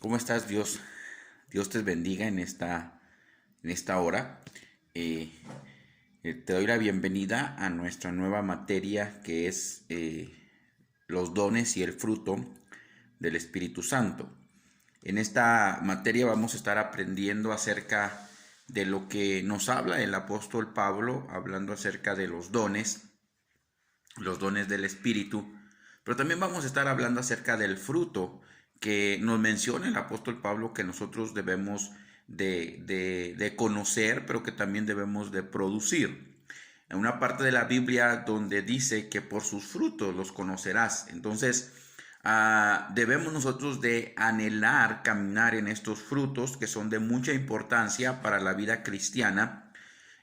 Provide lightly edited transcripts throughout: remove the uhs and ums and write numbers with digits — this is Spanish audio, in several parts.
¿Cómo estás, Dios? Dios te bendiga en esta hora. Eh, Te doy la bienvenida a nuestra nueva materia que es los dones y el fruto del Espíritu Santo. En esta materia vamos a estar aprendiendo acerca de lo que nos habla el apóstol Pablo, hablando acerca de los dones del Espíritu, pero también vamos a estar hablando acerca del fruto que nos menciona el apóstol Pablo que nosotros debemos de conocer, pero que también debemos de producir. En una parte de la Biblia donde dice que por sus frutos los conocerás. Entonces, debemos nosotros de anhelar caminar en estos frutos que son de mucha importancia para la vida cristiana,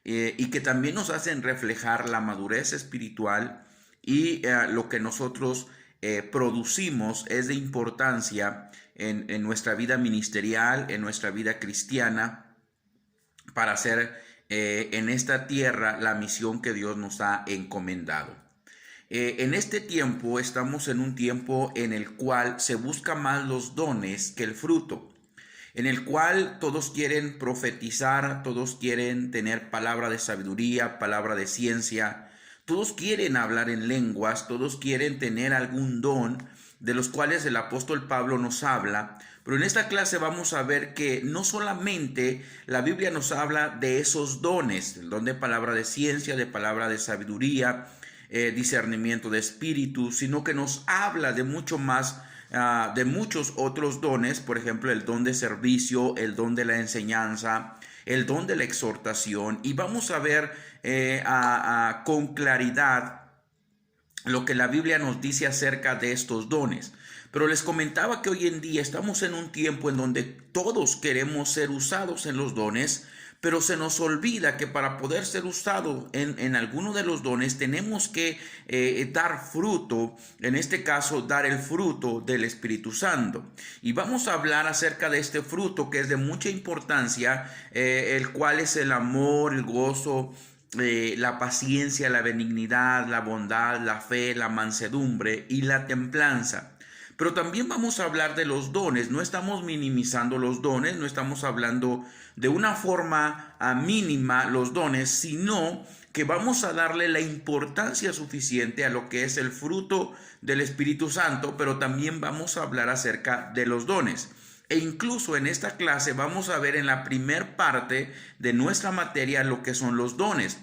y que también nos hacen reflejar la madurez espiritual y lo que nosotros producimos es de importancia en nuestra vida ministerial, en nuestra vida cristiana, para hacer en esta tierra la misión que Dios nos ha encomendado. En este tiempo estamos en un tiempo en el cual se busca más los dones que el fruto, en el cual todos quieren profetizar, todos quieren tener palabra de sabiduría, palabra de ciencia, todos quieren hablar en lenguas, todos quieren tener algún don de los cuales el apóstol Pablo nos habla. Pero en esta clase vamos a ver que no solamente la Biblia nos habla de esos dones, el don de palabra de ciencia, de palabra de sabiduría, discernimiento de espíritu, sino que nos habla de mucho más, de muchos otros dones, por ejemplo, el don de servicio, el don de la enseñanza, el don de la exhortación, y vamos a ver con claridad lo que la Biblia nos dice acerca de estos dones. Pero les comentaba que hoy en día estamos en un tiempo en donde todos queremos ser usados en los dones, pero se nos olvida que para poder ser usado en alguno de los dones tenemos que dar fruto, en este caso dar el fruto del Espíritu Santo. Y vamos a hablar acerca de este fruto que es de mucha importancia, el cual es el amor, el gozo, la paciencia, la benignidad, la bondad, la fe, la mansedumbre y la templanza. Pero también vamos a hablar de los dones. No estamos minimizando los dones, no estamos hablando de una forma mínima los dones, sino que vamos a darle la importancia suficiente a lo que es el fruto del Espíritu Santo, pero también vamos a hablar acerca de los dones. E incluso en esta clase vamos a ver en la primer parte de nuestra materia lo que son los dones.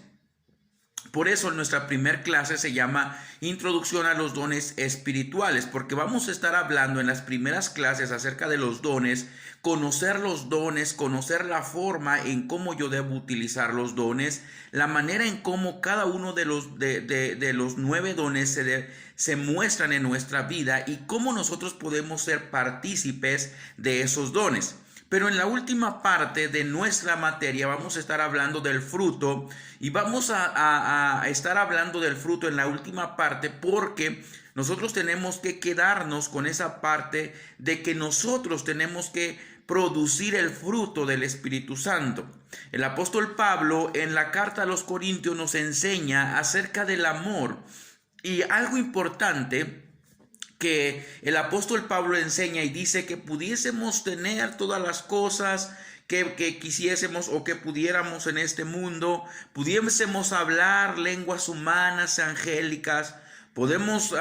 Por eso nuestra primer clase se llama Introducción a los dones espirituales, porque vamos a estar hablando en las primeras clases acerca de los dones, conocer la forma en cómo yo debo utilizar los dones, la manera en cómo cada uno de los 9 dones se muestran en nuestra vida y cómo nosotros podemos ser partícipes de esos dones. Pero en la última parte de nuestra materia vamos a estar hablando del fruto, y vamos a estar hablando del fruto en la última parte porque nosotros tenemos que quedarnos con esa parte de que nosotros tenemos que producir el fruto del Espíritu Santo. El apóstol Pablo en la carta a los Corintios nos enseña acerca del amor, y algo importante que el apóstol Pablo enseña y dice que pudiésemos tener todas las cosas que quisiésemos o que pudiéramos en este mundo, pudiésemos hablar lenguas humanas, angélicas, podemos,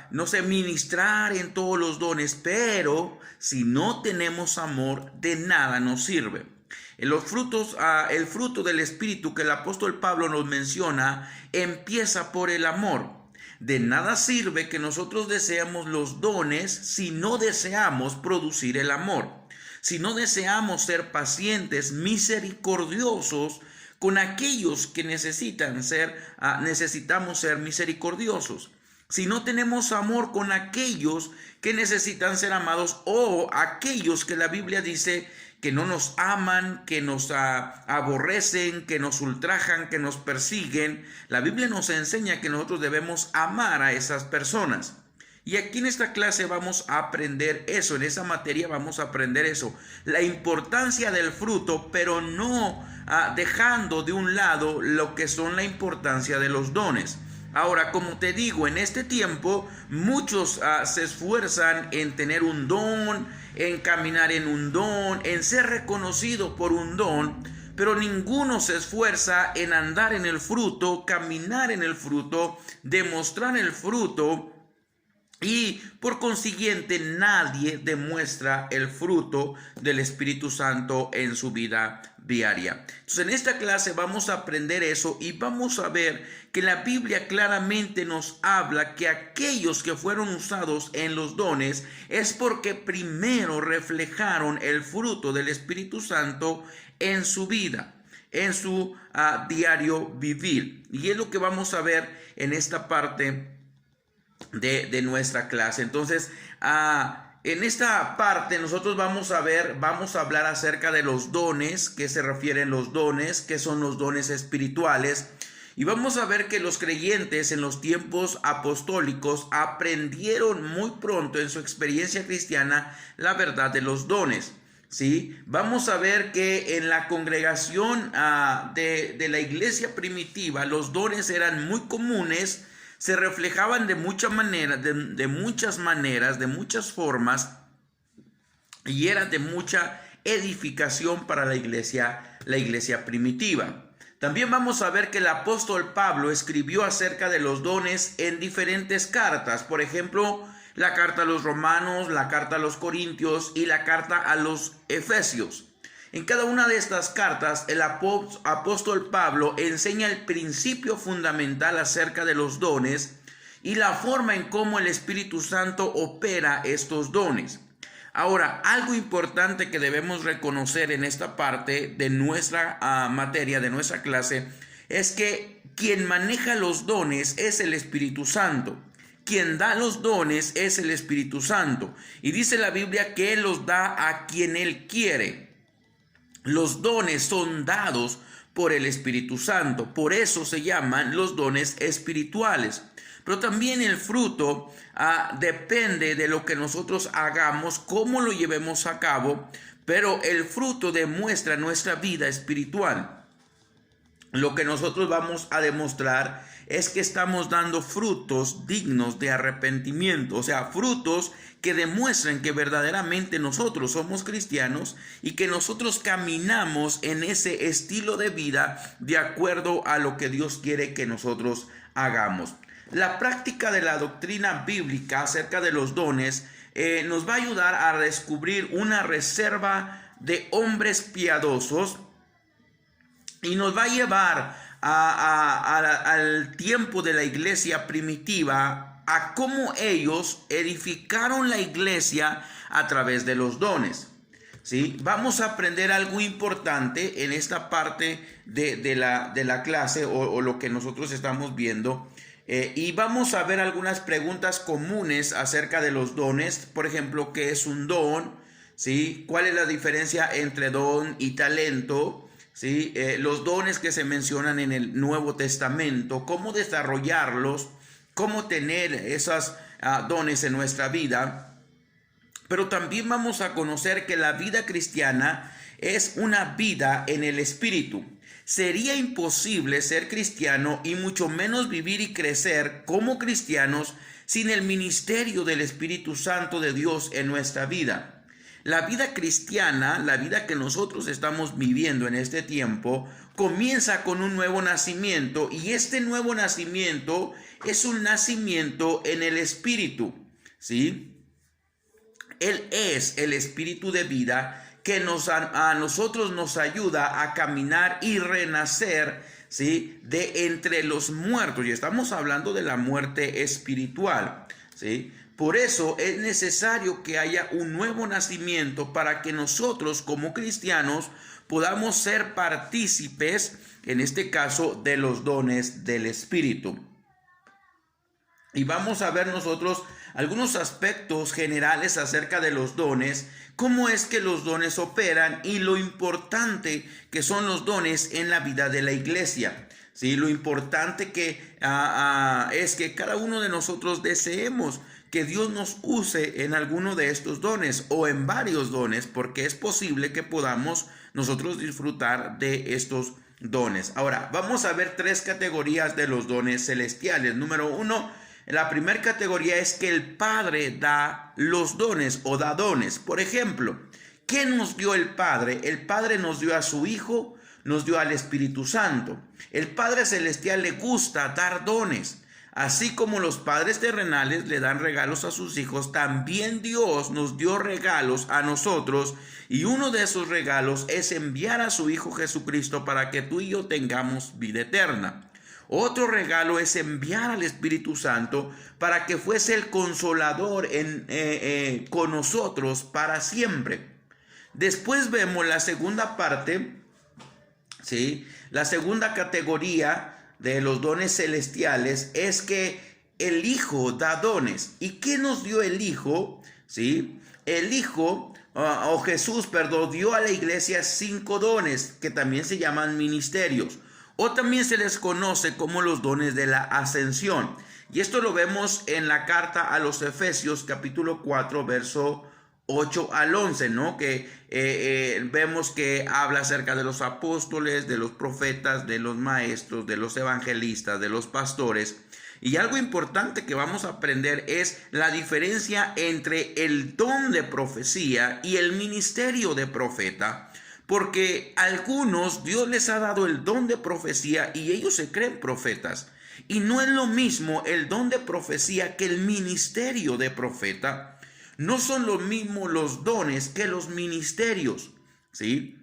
no sé, ministrar en todos los dones, pero si no tenemos amor, de nada nos sirve. Los frutos, el fruto del Espíritu que el apóstol Pablo nos menciona, empieza por el amor. De nada sirve que nosotros deseemos los dones si no deseamos producir el amor, si no deseamos ser pacientes, misericordiosos con aquellos que necesitamos ser misericordiosos. Si no tenemos amor con aquellos que necesitan ser amados, o aquellos que la Biblia dice que no nos aman, que nos aborrecen, que nos ultrajan, que nos persiguen, la Biblia nos enseña que nosotros debemos amar a esas personas. Y aquí en esta clase vamos a aprender eso, en esa materia vamos a aprender eso, la importancia del fruto, pero no dejando de un lado lo que son la importancia de los dones. Ahora, como te digo, en este tiempo muchos se esfuerzan en tener un don, en caminar en un don, en ser reconocido por un don, pero ninguno se esfuerza en andar en el fruto, caminar en el fruto, demostrar el fruto. Y por consiguiente nadie demuestra el fruto del Espíritu Santo en su vida diaria. Entonces en esta clase vamos a aprender eso y vamos a ver que la Biblia claramente nos habla que aquellos que fueron usados en los dones es porque primero reflejaron el fruto del Espíritu Santo en su vida, en su diario vivir. Y es lo que vamos a ver en esta parte de nuestra clase. Entonces, en esta parte nosotros vamos a hablar acerca de los dones, qué se refieren los dones, qué son los dones espirituales. Y vamos a ver que los creyentes en los tiempos apostólicos aprendieron muy pronto en su experiencia cristiana la verdad de los dones. ¿Sí? Vamos a ver que en la congregación de la iglesia primitiva los dones eran muy comunes, se reflejaban de muchas maneras, de muchas formas, y era de mucha edificación para la iglesia primitiva. También vamos a ver que el apóstol Pablo escribió acerca de los dones en diferentes cartas. Por ejemplo, la carta a los romanos, la carta a los corintios y la carta a los efesios. En cada una de estas cartas, el apóstol Pablo enseña el principio fundamental acerca de los dones y la forma en cómo el Espíritu Santo opera estos dones. Ahora, algo importante que debemos reconocer en esta parte de nuestra materia, de nuestra clase, es que quien maneja los dones es el Espíritu Santo. Quien da los dones es el Espíritu Santo. Y dice la Biblia que Él los da a quien Él quiere. Los dones son dados por el Espíritu Santo. Por eso se llaman los dones espirituales. Pero también el fruto depende de lo que nosotros hagamos, cómo lo llevemos a cabo. Pero el fruto demuestra nuestra vida espiritual. Lo que nosotros vamos a demostrar es que estamos dando frutos dignos de arrepentimiento, o sea, frutos que demuestren que verdaderamente nosotros somos cristianos y que nosotros caminamos en ese estilo de vida de acuerdo a lo que Dios quiere que nosotros hagamos. La práctica de la doctrina bíblica acerca de los dones nos va a ayudar a descubrir una reserva de hombres piadosos y nos va a llevar al tiempo de la iglesia primitiva, a cómo ellos edificaron la iglesia a través de los dones. ¿Sí? Vamos a aprender algo importante en esta parte de la clase o lo que nosotros estamos viendo. Y vamos a ver algunas preguntas comunes acerca de los dones. Por ejemplo, ¿qué es un don? ¿Sí? ¿Cuál es la diferencia entre don y talento? ¿Sí? Los dones que se mencionan en el Nuevo Testamento, cómo desarrollarlos, cómo tener esos dones en nuestra vida. Pero también vamos a conocer que la vida cristiana es una vida en el Espíritu. Sería imposible ser cristiano y mucho menos vivir y crecer como cristianos sin el ministerio del Espíritu Santo de Dios en nuestra vida. La vida cristiana, la vida que nosotros estamos viviendo en este tiempo, comienza con un nuevo nacimiento, y este nuevo nacimiento es un nacimiento en el Espíritu, ¿sí? Él es el Espíritu de vida que a nosotros nos ayuda a caminar y renacer, ¿sí? De entre los muertos, y estamos hablando de la muerte espiritual, ¿sí? Por eso es necesario que haya un nuevo nacimiento para que nosotros como cristianos podamos ser partícipes, en este caso, de los dones del Espíritu. Y vamos a ver nosotros algunos aspectos generales acerca de los dones, cómo es que los dones operan y lo importante que son los dones en la vida de la iglesia. Sí, lo importante que es que cada uno de nosotros deseemos que Dios nos use en alguno de estos dones o en varios dones, porque es posible que podamos nosotros disfrutar de estos dones. Ahora, vamos a ver tres categorías de los dones celestiales. Número uno, la primera categoría es que el Padre da los dones o da dones. Por ejemplo, ¿qué nos dio el Padre? El Padre nos dio a su Hijo, nos dio al Espíritu Santo. El Padre Celestial le gusta dar dones. Así como los padres terrenales le dan regalos a sus hijos, también Dios nos dio regalos a nosotros, y uno de esos regalos es enviar a su Hijo Jesucristo para que tú y yo tengamos vida eterna. Otro regalo es enviar al Espíritu Santo para que fuese el consolador con nosotros para siempre. Después vemos la segunda parte, ¿sí? La segunda categoría de los dones celestiales es que el Hijo da dones. ¿Y qué nos dio el Hijo? ¿Sí? El Hijo, Jesús, perdón, dio a la iglesia 5 dones que también se llaman ministerios, o también se les conoce como los dones de la ascensión. Y esto lo vemos en la carta a los Efesios capítulo 4 verso 8 al 11, ¿no? Que vemos que habla acerca de los apóstoles, de los profetas, de los maestros, de los evangelistas, de los pastores. Y algo importante que vamos a aprender es la diferencia entre el don de profecía y el ministerio de profeta. Porque a algunos Dios les ha dado el don de profecía y ellos se creen profetas. Y no es lo mismo el don de profecía que el ministerio de profeta. No son lo mismo los dones que los ministerios, ¿sí?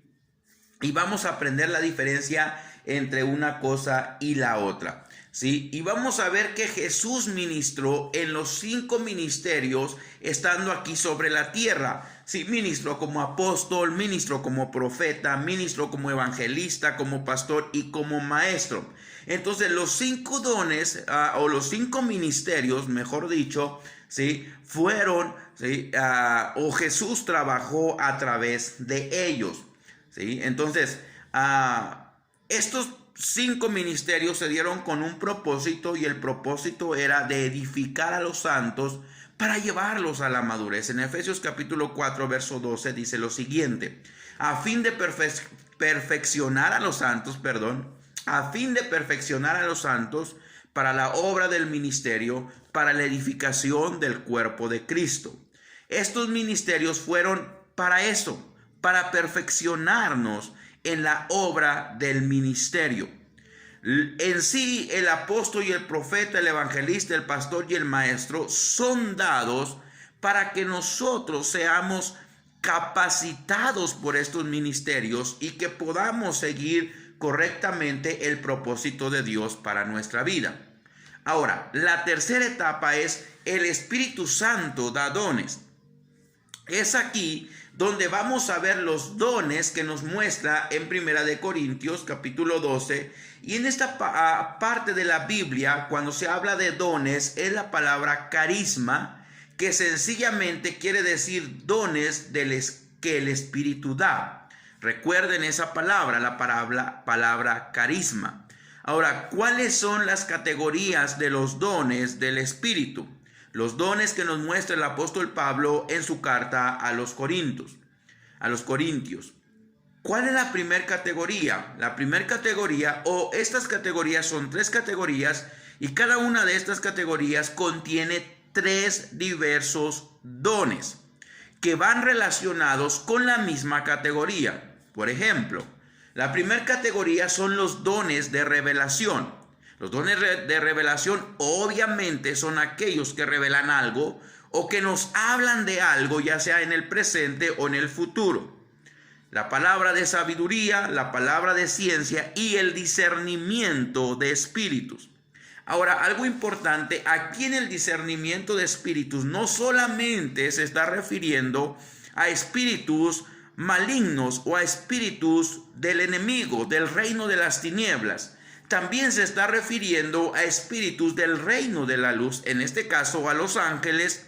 Y vamos a aprender la diferencia entre una cosa y la otra, ¿sí? Y vamos a ver que Jesús ministró en los 5 ministerios estando aquí sobre la tierra. Sí, ministró como apóstol, ministró como profeta, ministró como evangelista, como pastor y como maestro. Entonces los 5 dones o los 5 ministerios, mejor dicho, ¿sí? Fueron, ¿sí? O Jesús trabajó a través de ellos, ¿sí? Entonces, estos 5 ministerios se dieron con un propósito, y el propósito era de edificar a los santos para llevarlos a la madurez. En Efesios capítulo 4 verso 12 dice lo siguiente: a fin de perfeccionar a los santos, para la obra del ministerio, para la edificación del cuerpo de Cristo. Estos ministerios fueron para eso, para perfeccionarnos en la obra del ministerio. En sí, el apóstol y el profeta, el evangelista, el pastor y el maestro son dados para que nosotros seamos capacitados por estos ministerios y que podamos seguir correctamente el propósito de Dios para nuestra vida. Ahora, la tercera etapa es el Espíritu Santo da dones. Es aquí donde vamos a ver los dones que nos muestra en Primera de Corintios capítulo 12. Y en esta parte de la Biblia, cuando se habla de dones, es la palabra carisma, que sencillamente quiere decir dones que el Espíritu da. Recuerden esa palabra, la palabra carisma. Ahora, ¿cuáles son las categorías de los dones del Espíritu? Los dones que nos muestra el apóstol Pablo en su carta a los Corintios. ¿Cuál es la primera categoría? La primera categoría, o estas categorías son 3 categorías, y cada una de estas categorías contiene 3 diversos dones que van relacionados con la misma categoría. Por ejemplo, la primera categoría son los dones de revelación. Los dones de revelación obviamente son aquellos que revelan algo o que nos hablan de algo, ya sea en el presente o en el futuro. La palabra de sabiduría, la palabra de ciencia y el discernimiento de espíritus. Ahora, algo importante, aquí en el discernimiento de espíritus no solamente se está refiriendo a espíritus malignos o a espíritus del enemigo, del reino de las tinieblas. También se está refiriendo a espíritus del reino de la luz, en este caso a los ángeles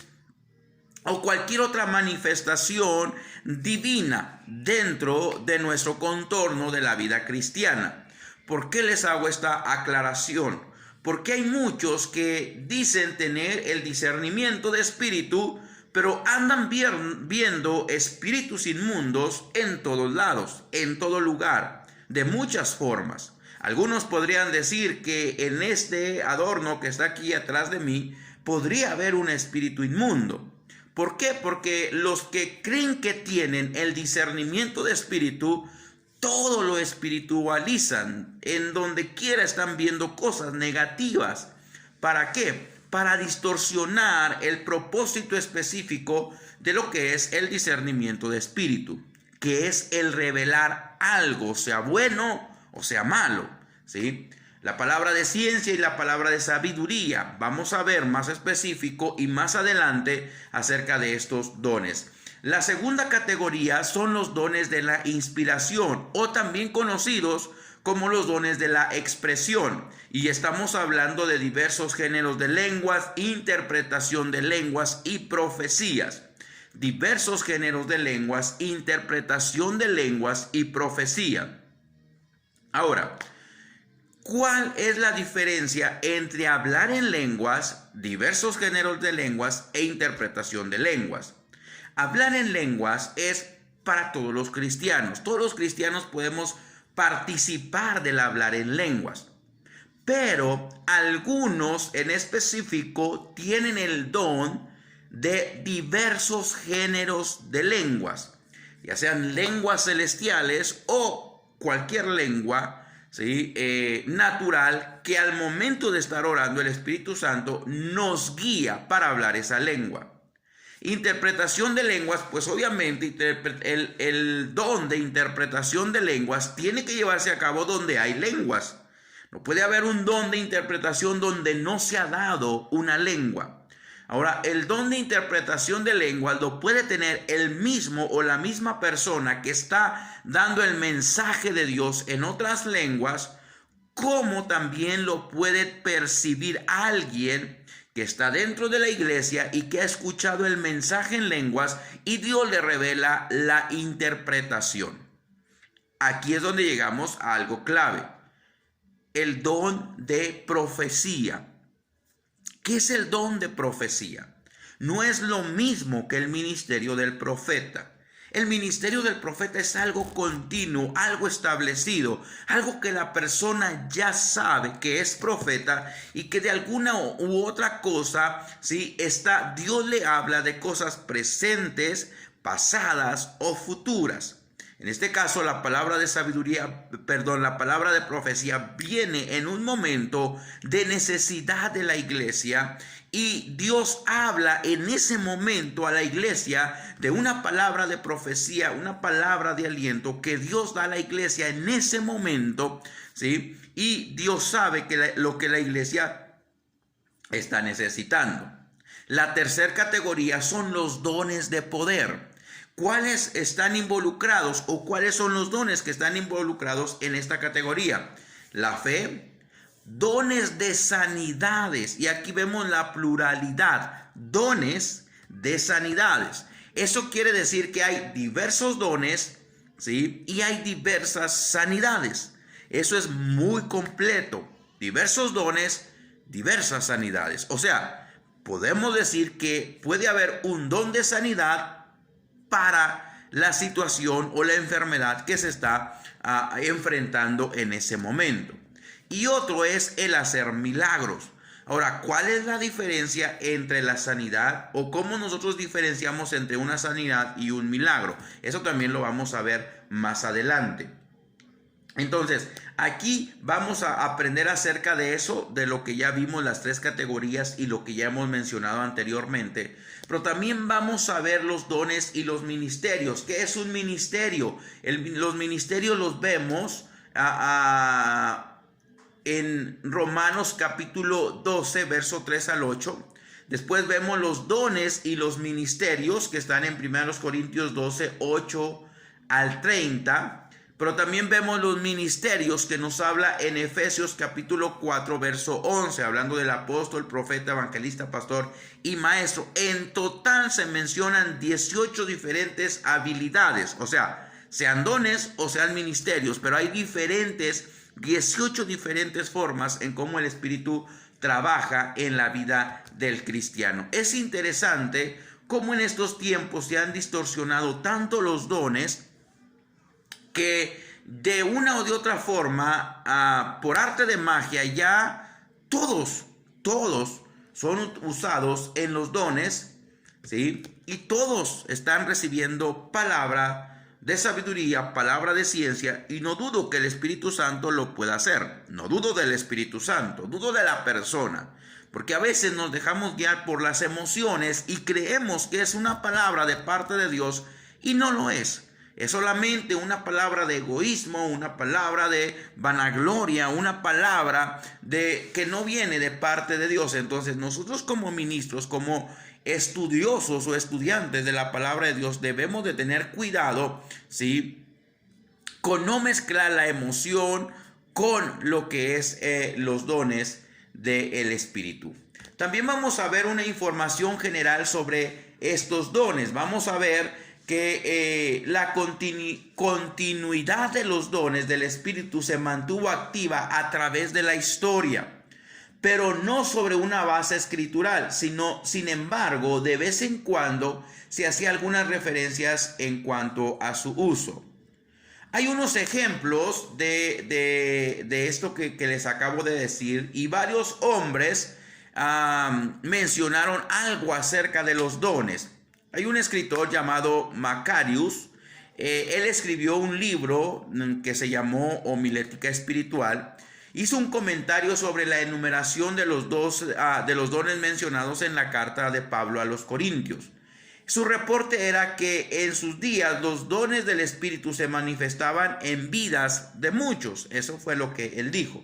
o cualquier otra manifestación divina dentro de nuestro contorno de la vida cristiana. ¿Por qué les hago esta aclaración? Porque hay muchos que dicen tener el discernimiento de espíritu, pero andan viendo espíritus inmundos en todos lados, en todo lugar, de muchas formas. Algunos podrían decir que en este adorno que está aquí atrás de mí podría haber un espíritu inmundo. ¿Por qué? Porque los que creen que tienen el discernimiento de espíritu, todo lo espiritualizan. En donde quiera están viendo cosas negativas. ¿Para qué? Para distorsionar el propósito específico de lo que es el discernimiento de espíritu, que es el revelar algo, sea bueno o sea malo, ¿sí? La palabra de ciencia y la palabra de sabiduría. Vamos a ver más específico y más adelante acerca de estos dones. La segunda categoría son los dones de la inspiración, o también conocidos como los dones de la expresión. Y estamos hablando de diversos géneros de lenguas, interpretación de lenguas y profecías. Diversos géneros de lenguas, interpretación de lenguas y profecía. Ahora, ¿cuál es la diferencia entre hablar en lenguas, diversos géneros de lenguas e interpretación de lenguas? Hablar en lenguas es para todos los cristianos. Todos los cristianos podemos participar del hablar en lenguas. Pero algunos en específico tienen el don de diversos géneros de lenguas, ya sean lenguas celestiales o cualquier lengua, ¿sí? Natural, que al momento de estar orando el Espíritu Santo nos guía para hablar esa lengua. Interpretación de lenguas, pues obviamente el don de interpretación de lenguas tiene que llevarse a cabo donde hay lenguas. No puede haber un don de interpretación donde no se ha dado una lengua. Ahora, el don de interpretación de lenguas lo puede tener el mismo o la misma persona que está dando el mensaje de Dios en otras lenguas, como también lo puede percibir alguien que está dentro de la iglesia y que ha escuchado el mensaje en lenguas y Dios le revela la interpretación. Aquí es donde llegamos a algo clave: el don de profecía. ¿Qué es el don de profecía? No es lo mismo que el ministerio del profeta. El ministerio del profeta es algo continuo, algo establecido, algo que la persona ya sabe que es profeta y que de alguna u otra cosa, ¿sí? Dios le habla de cosas presentes, pasadas o futuras. En este caso, la palabra de sabiduría, la palabra de profecía viene en un momento de necesidad de la iglesia y Dios habla en ese momento a la iglesia de una palabra de profecía, una palabra de aliento que Dios da a la iglesia en ese momento, ¿sí? Y Dios sabe lo que la iglesia está necesitando. La tercera categoría son los dones de poder. ¿Cuáles están involucrados o cuáles son los dones que están involucrados en esta categoría? La fe, dones de sanidades, y aquí vemos la pluralidad, dones de sanidades. Eso quiere decir que hay diversos dones, ¿sí? Y hay diversas sanidades. Eso es muy completo. Diversos dones, diversas sanidades. O sea, podemos decir que puede haber un don de sanidad para la situación o la enfermedad que se está enfrentando en ese momento. Y otro es el hacer milagros. Ahora, ¿cuál es la diferencia entre la sanidad o cómo nosotros diferenciamos entre una sanidad y un milagro? Eso también lo vamos a ver más adelante. Entonces, aquí vamos a aprender acerca de eso, de lo que ya vimos, las tres categorías y lo que ya hemos mencionado anteriormente. Pero también vamos a ver los dones y los ministerios. ¿Qué es un ministerio? Los ministerios los vemos en Romanos capítulo 12, verso 3 al 8. Después vemos los dones y los ministerios que están en 1 Corintios 12, 8 al 30. Pero también vemos los ministerios que nos habla en Efesios capítulo 4, verso 11, hablando del apóstol, profeta, evangelista, pastor y maestro. En total se mencionan 18 diferentes habilidades, o sea, sean dones o sean ministerios, pero hay 18 diferentes formas en cómo el Espíritu trabaja en la vida del cristiano. Es interesante cómo en estos tiempos se han distorsionado tanto los dones que de una o de otra forma, por arte de magia, ya todos son usados en los dones, ¿sí? Y todos están recibiendo palabra de sabiduría, palabra de ciencia, y no dudo que el Espíritu Santo lo pueda hacer. No dudo del Espíritu Santo, dudo de la persona, porque a veces nos dejamos guiar por las emociones y creemos que es una palabra de parte de Dios y no lo es. Es solamente una palabra de egoísmo, una palabra de vanagloria, una palabra que no viene de parte de Dios. Entonces nosotros como ministros, como estudiosos o estudiantes de la palabra de Dios, debemos de tener cuidado, ¿sí?, con no mezclar la emoción con lo que es los dones del Espíritu. También vamos a ver una información general sobre estos dones. Vamos a ver que la continuidad de los dones del Espíritu se mantuvo activa a través de la historia, pero no sobre una base escritural, sino, sin embargo, de vez en cuando se hacía algunas referencias en cuanto a su uso. Hay unos ejemplos de esto que les acabo de decir, y varios hombres mencionaron algo acerca de los dones. Hay un escritor llamado Macarius. Él escribió un libro que se llamó Homilética Espiritual. Hizo un comentario sobre la enumeración de los dones mencionados en la carta de Pablo a los Corintios. Su reporte era que en sus días los dones del Espíritu se manifestaban en vidas de muchos. Eso fue lo que él dijo.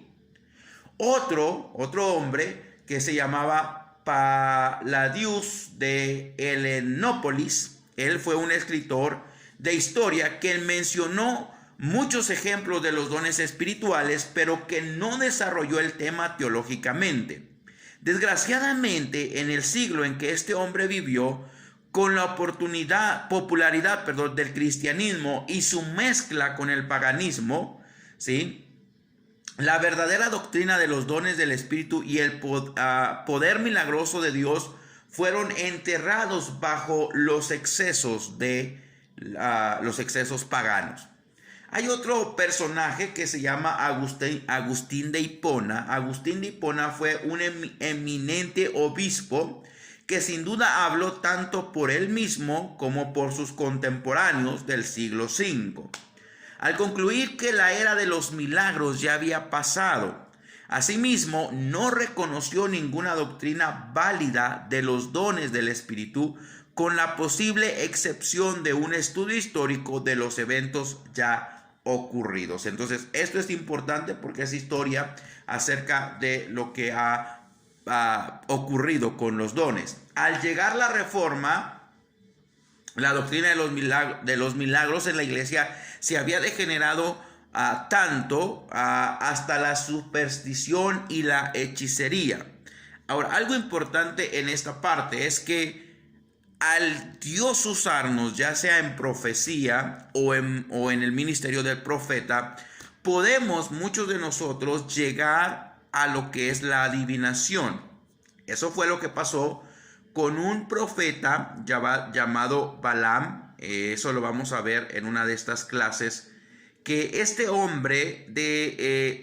Otro hombre que se llamaba Palladius de Helenópolis, él fue un escritor de historia que mencionó muchos ejemplos de los dones espirituales, pero que no desarrolló el tema teológicamente. Desgraciadamente, en el siglo en que este hombre vivió, con la popularidad del cristianismo y su mezcla con el paganismo, ¿sí?, la verdadera doctrina de los dones del Espíritu y el poder milagroso de Dios fueron enterrados bajo los excesos paganos. Hay otro personaje que se llama Agustín de Hipona. Agustín de Hipona fue un eminente obispo que sin duda habló tanto por él mismo como por sus contemporáneos del siglo V. Al concluir que la era de los milagros ya había pasado, asimismo no reconoció ninguna doctrina válida de los dones del Espíritu, con la posible excepción de un estudio histórico de los eventos ya ocurridos. Entonces, esto es importante porque es historia acerca de lo que ha ocurrido con los dones. Al llegar la Reforma, la doctrina de los milagros en la iglesia se había degenerado tanto hasta la superstición y la hechicería. Ahora, algo importante en esta parte es que al Dios usarnos, ya sea en profecía o en el ministerio del profeta, podemos muchos de nosotros llegar a lo que es la adivinación. Eso fue lo que pasó con un profeta llamado Balaam. Eso lo vamos a ver en una de estas clases, que este hombre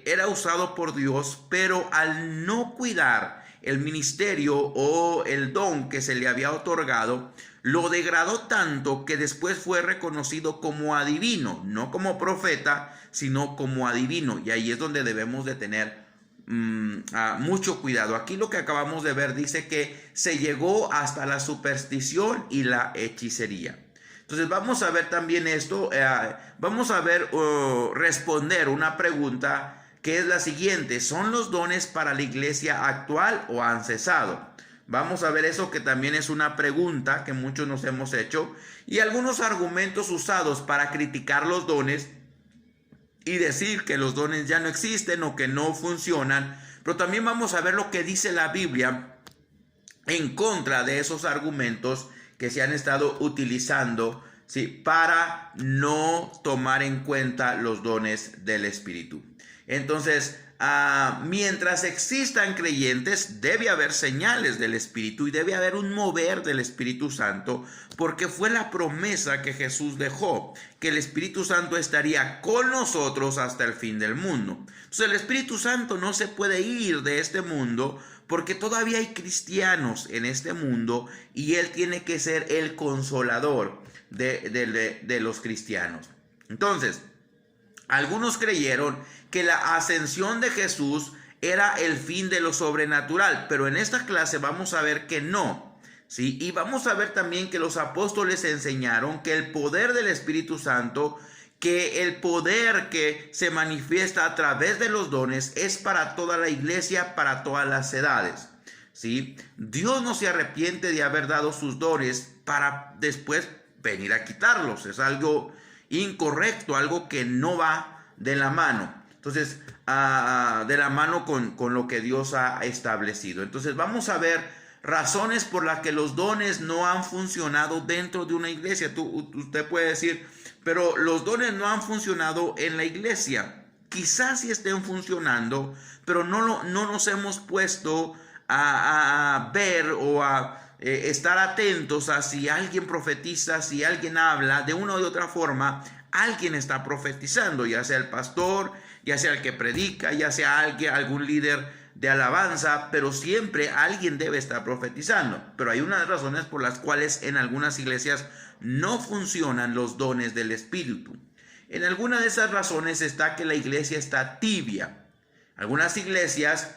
era usado por Dios, pero al no cuidar el ministerio o el don que se le había otorgado, lo degradó tanto que después fue reconocido como adivino, no como profeta, sino como adivino. Y ahí es donde debemos de tener mucho cuidado. Aquí lo que acabamos de ver dice que se llegó hasta la superstición y la hechicería. Entonces vamos a ver también esto, vamos a ver responder una pregunta que es la siguiente: ¿son los dones para la iglesia actual o han cesado? Vamos a ver eso, que también es una pregunta que muchos nos hemos hecho, y algunos argumentos usados para criticar los dones y decir que los dones ya no existen o que no funcionan. Pero también vamos a ver lo que dice la Biblia en contra de esos argumentos que se han estado utilizando, ¿sí?, para no tomar en cuenta los dones del Espíritu. Entonces, mientras existan creyentes, debe haber señales del Espíritu y debe haber un mover del Espíritu Santo, porque fue la promesa que Jesús dejó, que el Espíritu Santo estaría con nosotros hasta el fin del mundo. Entonces el Espíritu Santo no se puede ir de este mundo, porque todavía hay cristianos en este mundo y Él tiene que ser el consolador de los cristianos. Entonces, algunos creyeron que la ascensión de Jesús era el fin de lo sobrenatural, pero en esta clase vamos a ver que no, ¿sí? Y vamos a ver también que los apóstoles enseñaron que el poder del Espíritu Santo, que el poder que se manifiesta a través de los dones es para toda la iglesia, para todas las edades, ¿sí? Dios no se arrepiente de haber dado sus dones para después venir a quitarlos. Es algo incorrecto, algo que no va de la mano. Entonces, de la mano con lo que Dios ha establecido. Entonces, vamos a ver razones por las que los dones no han funcionado dentro de una iglesia. Usted puede decir, pero los dones no han funcionado en la iglesia. Quizás sí estén funcionando, pero no nos hemos puesto a ver o a estar atentos a si alguien profetiza, si alguien habla, de una u otra forma, alguien está profetizando, ya sea el pastor, ya sea el que predica, ya sea algún líder de alabanza, pero siempre alguien debe estar profetizando. Pero hay unas razones por las cuales en algunas iglesias no funcionan los dones del Espíritu. En alguna de esas razones está que la iglesia está tibia. Algunas iglesias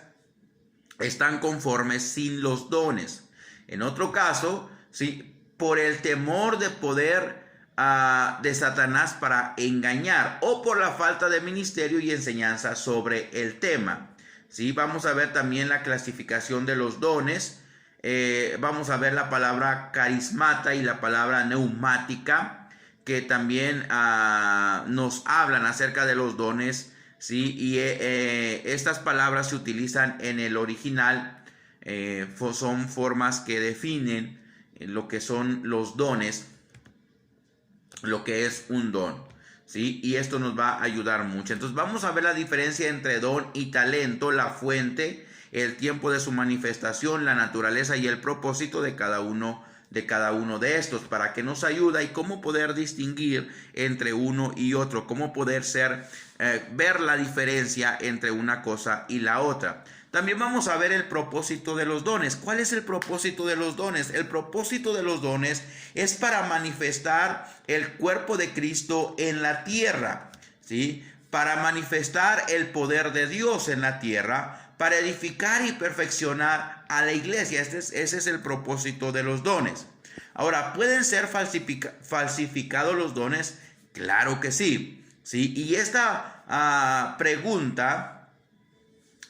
están conformes sin los dones. En otro caso, ¿sí?, por el temor de poder de Satanás para engañar, o por la falta de ministerio y enseñanza sobre el tema. ¿Sí? Vamos a ver también la clasificación de los dones. Vamos a ver la palabra carismata y la palabra neumática, que también nos hablan acerca de los dones, ¿sí? Y estas palabras se utilizan en el original. Son formas que definen lo que son los dones, lo que es un don, ¿sí? Y esto nos va a ayudar mucho. Entonces vamos a ver la diferencia entre don y talento, la fuente, el tiempo de su manifestación, la naturaleza y el propósito de cada uno de estos, para que nos ayuda y cómo poder distinguir entre uno y otro, cómo poder ver la diferencia entre una cosa y la otra. También vamos a ver el propósito de los dones. ¿Cuál es el propósito de los dones? El propósito de los dones es para manifestar el cuerpo de Cristo en la tierra, ¿sí? Para manifestar el poder de Dios en la tierra, para edificar y perfeccionar a la iglesia. Ese es el propósito de los dones. Ahora, ¿pueden ser falsificados los dones? Claro que sí, ¿sí? Y esta pregunta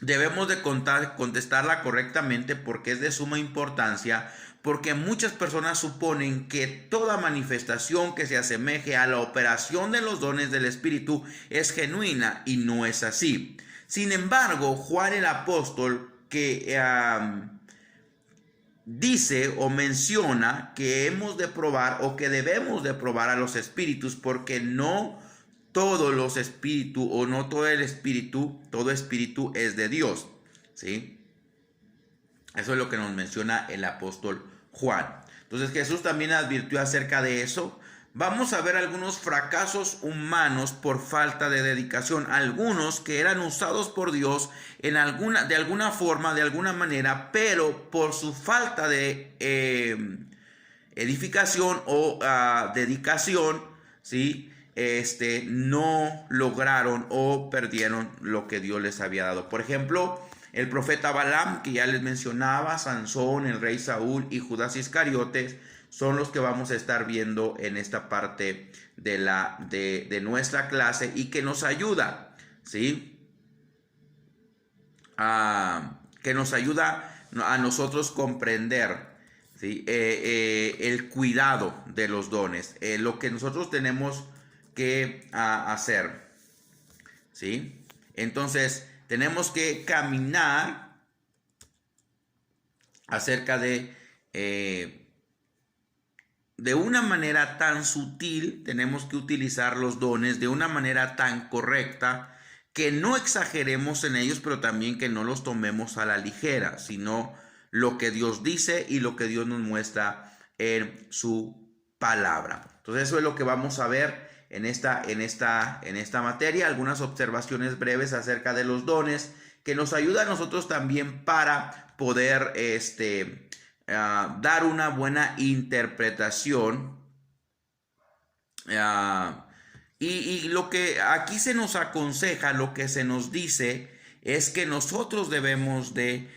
debemos de contestarla correctamente, porque es de suma importancia, porque muchas personas suponen que toda manifestación que se asemeje a la operación de los dones del Espíritu es genuina, y no es así. Sin embargo, Juan el apóstol, que dice o menciona que hemos de probar o que debemos de probar a los espíritus, porque no todos los espíritus, o no todo el espíritu, todo espíritu es de Dios, ¿sí? Eso es lo que nos menciona el apóstol Juan. Entonces Jesús también advirtió acerca de eso. Vamos a ver algunos fracasos humanos por falta de dedicación, algunos que eran usados por Dios de alguna forma, de alguna manera, pero por su falta de edificación o dedicación, ¿sí?, no lograron o perdieron lo que Dios les había dado. Por ejemplo, el profeta Balaam, que ya les mencionaba, Sansón, el rey Saúl y Judas Iscariotes, son los que vamos a estar viendo en esta parte de nuestra clase, y que nos ayuda, ¿sí? Que nos ayuda a nosotros comprender, ¿sí?, el cuidado de los dones, lo que nosotros tenemos que hacer, ¿sí? Entonces tenemos que caminar acerca de una manera tan sutil. Tenemos que utilizar los dones de una manera tan correcta que no exageremos en ellos, pero también que no los tomemos a la ligera, sino lo que Dios dice y lo que Dios nos muestra en su palabra. Entonces eso es lo que vamos a ver en esta materia. Algunas observaciones breves acerca de los dones que nos ayudan a nosotros también para poder dar una buena interpretación. Y lo que aquí se nos aconseja, lo que se nos dice, es que nosotros debemos de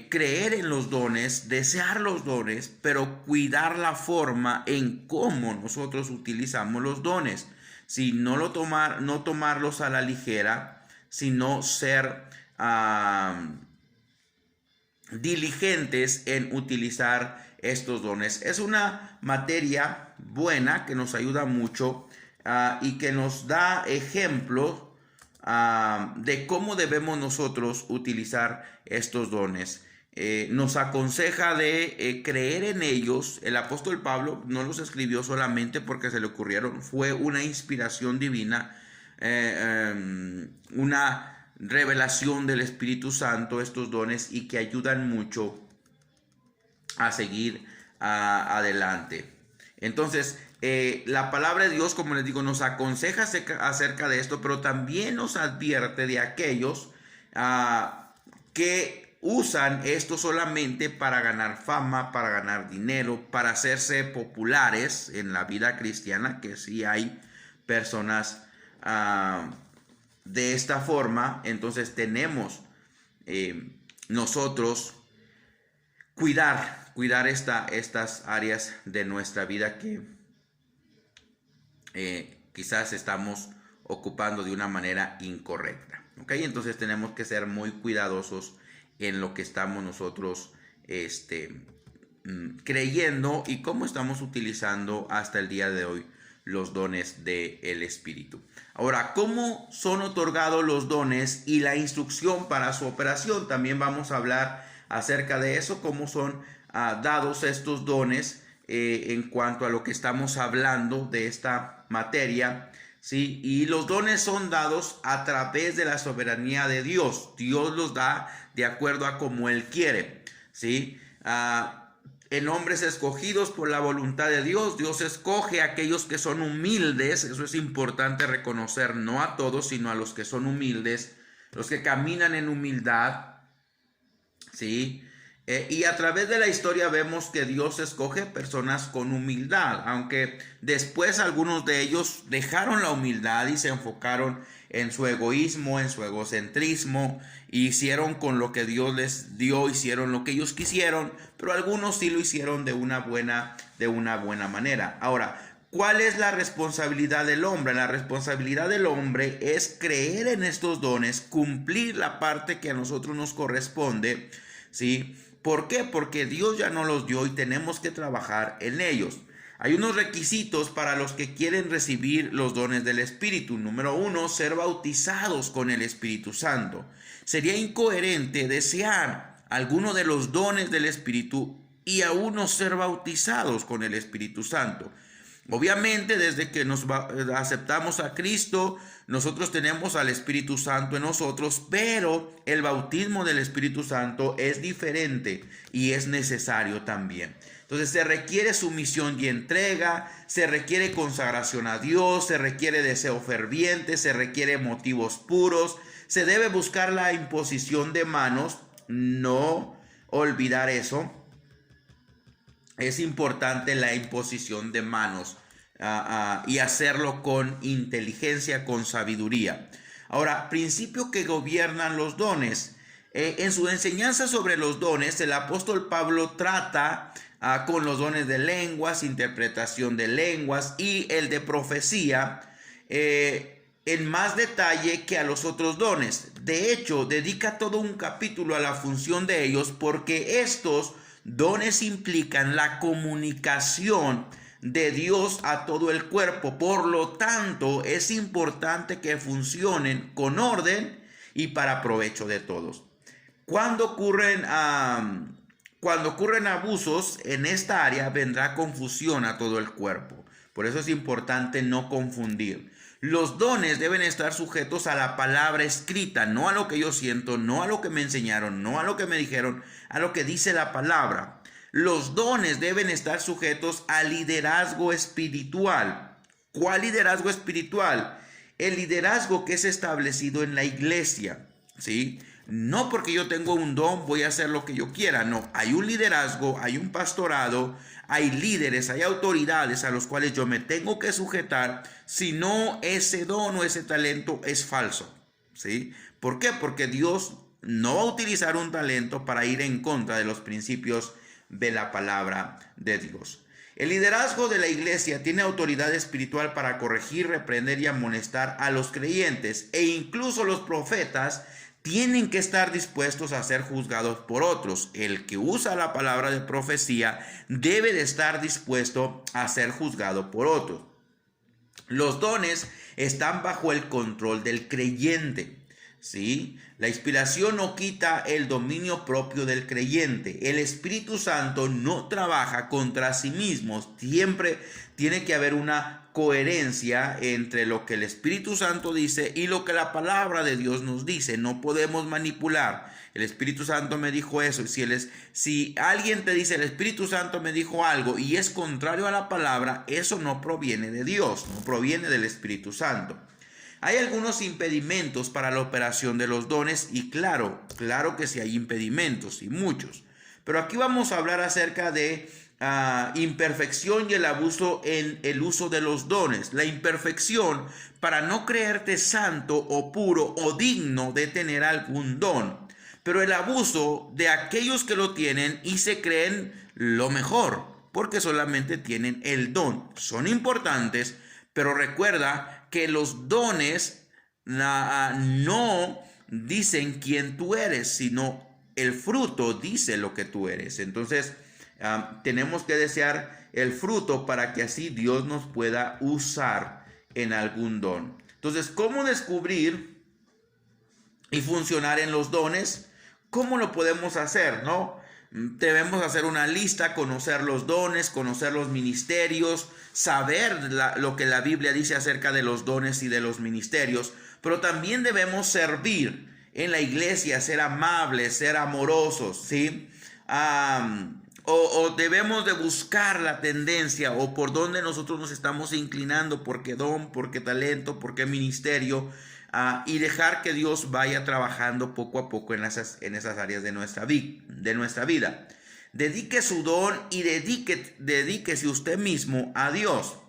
creer en los dones, desear los dones, pero cuidar la forma en cómo nosotros utilizamos los dones. Si no tomarlos a la ligera, sino ser diligentes en utilizar estos dones. Es una materia buena que nos ayuda mucho y que nos da ejemplos de cómo debemos nosotros utilizar estos dones. Nos aconseja de creer en ellos. El apóstol Pablo no los escribió solamente porque se le ocurrieron, fue una inspiración divina, una revelación del Espíritu Santo, estos dones, y que ayudan mucho a seguir adelante. Entonces, la palabra de Dios, como les digo, nos aconseja acerca de esto, pero también nos advierte de aquellos que usan esto solamente para ganar fama, para ganar dinero, para hacerse populares en la vida cristiana, que sí hay personas de esta forma. Entonces tenemos nosotros cuidar estas áreas de nuestra vida que quizás estamos ocupando de una manera incorrecta. ¿Ok? Entonces tenemos que ser muy cuidadosos en lo que estamos nosotros creyendo y cómo estamos utilizando hasta el día de hoy los dones del Espíritu. Ahora, ¿cómo son otorgados los dones y la instrucción para su operación? También vamos a hablar acerca de eso, cómo son dados estos dones en cuanto a lo que estamos hablando de esta materia, ¿sí? Y los dones son dados a través de la soberanía de Dios. Dios los da de acuerdo a como Él quiere, ¿sí? En hombres escogidos por la voluntad de Dios. Dios escoge a aquellos que son humildes. Eso es importante reconocer, no a todos, sino a los que son humildes, los que caminan en humildad, ¿sí? Y a través de la historia vemos que Dios escoge personas con humildad, aunque después algunos de ellos dejaron la humildad y se enfocaron en su egoísmo, en su egocentrismo, hicieron con lo que Dios les dio, hicieron lo que ellos quisieron, pero algunos sí lo hicieron de una buena manera. Ahora, ¿cuál es la responsabilidad del hombre? La responsabilidad del hombre es creer en estos dones, cumplir la parte que a nosotros nos corresponde, ¿sí? ¿Por qué? Porque Dios ya nos los dio y tenemos que trabajar en ellos. Hay unos requisitos para los que quieren recibir los dones del Espíritu. Número 1, ser bautizados con el Espíritu Santo. Sería incoherente desear alguno de los dones del Espíritu y aún no ser bautizados con el Espíritu Santo. Obviamente, desde que aceptamos a Cristo, nosotros tenemos al Espíritu Santo en nosotros, pero el bautismo del Espíritu Santo es diferente y es necesario también. Entonces se requiere sumisión y entrega, se requiere consagración a Dios, se requiere deseo ferviente, se requiere motivos puros, se debe buscar la imposición de manos, no olvidar eso. Es importante la imposición de manos y hacerlo con inteligencia, con sabiduría. Ahora, principio que gobiernan los dones. En su enseñanza sobre los dones, el apóstol Pablo trata con los dones de lenguas, interpretación de lenguas y el de profecía en más detalle que a los otros dones. De hecho, dedica todo un capítulo a la función de ellos porque estos dones implican la comunicación de Dios a todo el cuerpo. Por lo tanto, es importante que funcionen con orden y para provecho de todos. Cuando ocurren abusos en esta área, vendrá confusión a todo el cuerpo. Por eso es importante no confundir. Los dones deben estar sujetos a la palabra escrita, no a lo que yo siento, no a lo que me enseñaron, no a lo que me dijeron, a lo que dice la palabra. Los dones deben estar sujetos al liderazgo espiritual. ¿Cuál liderazgo espiritual? El liderazgo que es establecido en la iglesia, ¿sí? No porque yo tengo un don voy a hacer lo que yo quiera, no. Hay un liderazgo, hay un pastorado, hay líderes, hay autoridades a los cuales yo me tengo que sujetar, si no ese don o ese talento es falso, ¿sí? ¿Por qué? Porque Dios no va a utilizar un talento para ir en contra de los principios de la palabra de Dios. El liderazgo de la iglesia tiene autoridad espiritual para corregir, reprender y amonestar a los creyentes, e incluso los profetas tienen que estar dispuestos a ser juzgados por otros. El que usa la palabra de profecía debe de estar dispuesto a ser juzgado por otros. Los dones están bajo el control del creyente, ¿sí? La inspiración no quita el dominio propio del creyente. El Espíritu Santo no trabaja contra sí mismo. Siempre tiene que haber una coherencia entre lo que el Espíritu Santo dice y lo que la palabra de Dios nos dice. No podemos manipular. El Espíritu Santo me dijo eso. Si alguien te dice el Espíritu Santo me dijo algo y es contrario a la palabra, eso no proviene de Dios, no proviene del Espíritu Santo. Hay algunos impedimentos para la operación de los dones y claro que sí hay impedimentos y muchos. Pero aquí vamos a hablar acerca de imperfección y el abuso en el uso de los dones. La imperfección para no creerte santo o puro o digno de tener algún don. Pero el abuso de aquellos que lo tienen y se creen lo mejor porque solamente tienen el don. Son importantes, pero recuerda que los dones no dicen quién tú eres, sino el fruto dice lo que tú eres. Entonces, tenemos que desear el fruto para que así Dios nos pueda usar en algún don. Entonces, ¿cómo descubrir y funcionar en los dones? ¿Cómo lo podemos hacer, no? Debemos hacer una lista, conocer los dones, conocer los ministerios, saber lo que la Biblia dice acerca de los dones y de los ministerios, pero también debemos servir en la iglesia, ser amables, ser amorosos, ¿sí? O debemos de buscar la tendencia o por donde nosotros nos estamos inclinando, por qué don, por qué talento, por qué ministerio, y dejar que Dios vaya trabajando poco a poco en esas áreas de nuestra vida. Dedique su don y dedíquese usted mismo a Dios,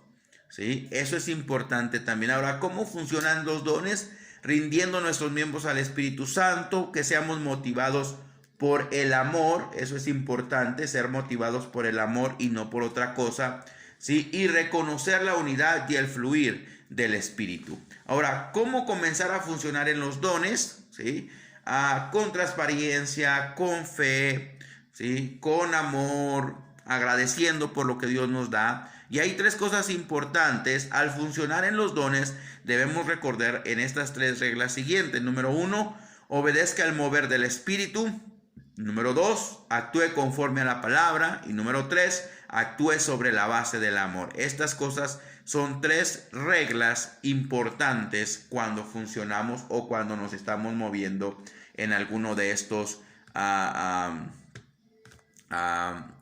¿sí? Eso es importante también. Ahora, ¿cómo funcionan los dones? Rindiendo nuestros miembros al Espíritu Santo, que seamos motivados por el amor. Eso es importante, ser motivados por el amor y no por otra cosa, ¿sí? Y reconocer la unidad y el fluir del Espíritu. Ahora, ¿cómo comenzar a funcionar en los dones? ¿Sí? Con transparencia, con fe, ¿sí? Con amor, agradeciendo por lo que Dios nos da. Y hay tres cosas importantes. Al funcionar en los dones, debemos recordar en estas tres reglas siguientes. Número 1, obedezca el mover del Espíritu. Número 2, actúe conforme a la palabra. Y número 3, actúe sobre la base del amor. Estas cosas son tres reglas importantes cuando funcionamos o cuando nos estamos moviendo en alguno de estos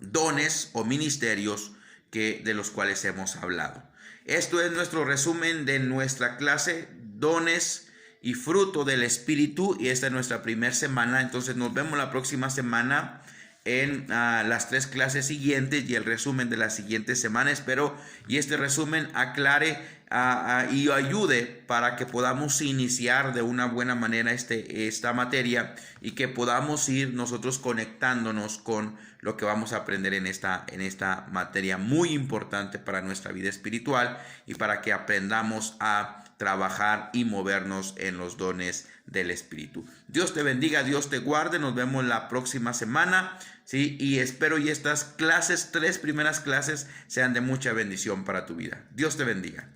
dones o ministerios de los cuales hemos hablado. Esto es nuestro resumen de nuestra clase, dones y fruto del Espíritu, y esta es nuestra primera semana. Entonces nos vemos la próxima semana en las tres clases siguientes y el resumen de la siguiente semana. Espero y este resumen aclare y ayude para que podamos iniciar de una buena manera esta materia y que podamos ir nosotros conectándonos con lo que vamos a aprender en esta materia muy importante para nuestra vida espiritual y para que aprendamos a trabajar y movernos en los dones del Espíritu. Dios te bendiga, Dios te guarde. Nos vemos la próxima semana, ¿sí? Y espero y estas clases, tres primeras clases, sean de mucha bendición para tu vida. Dios te bendiga.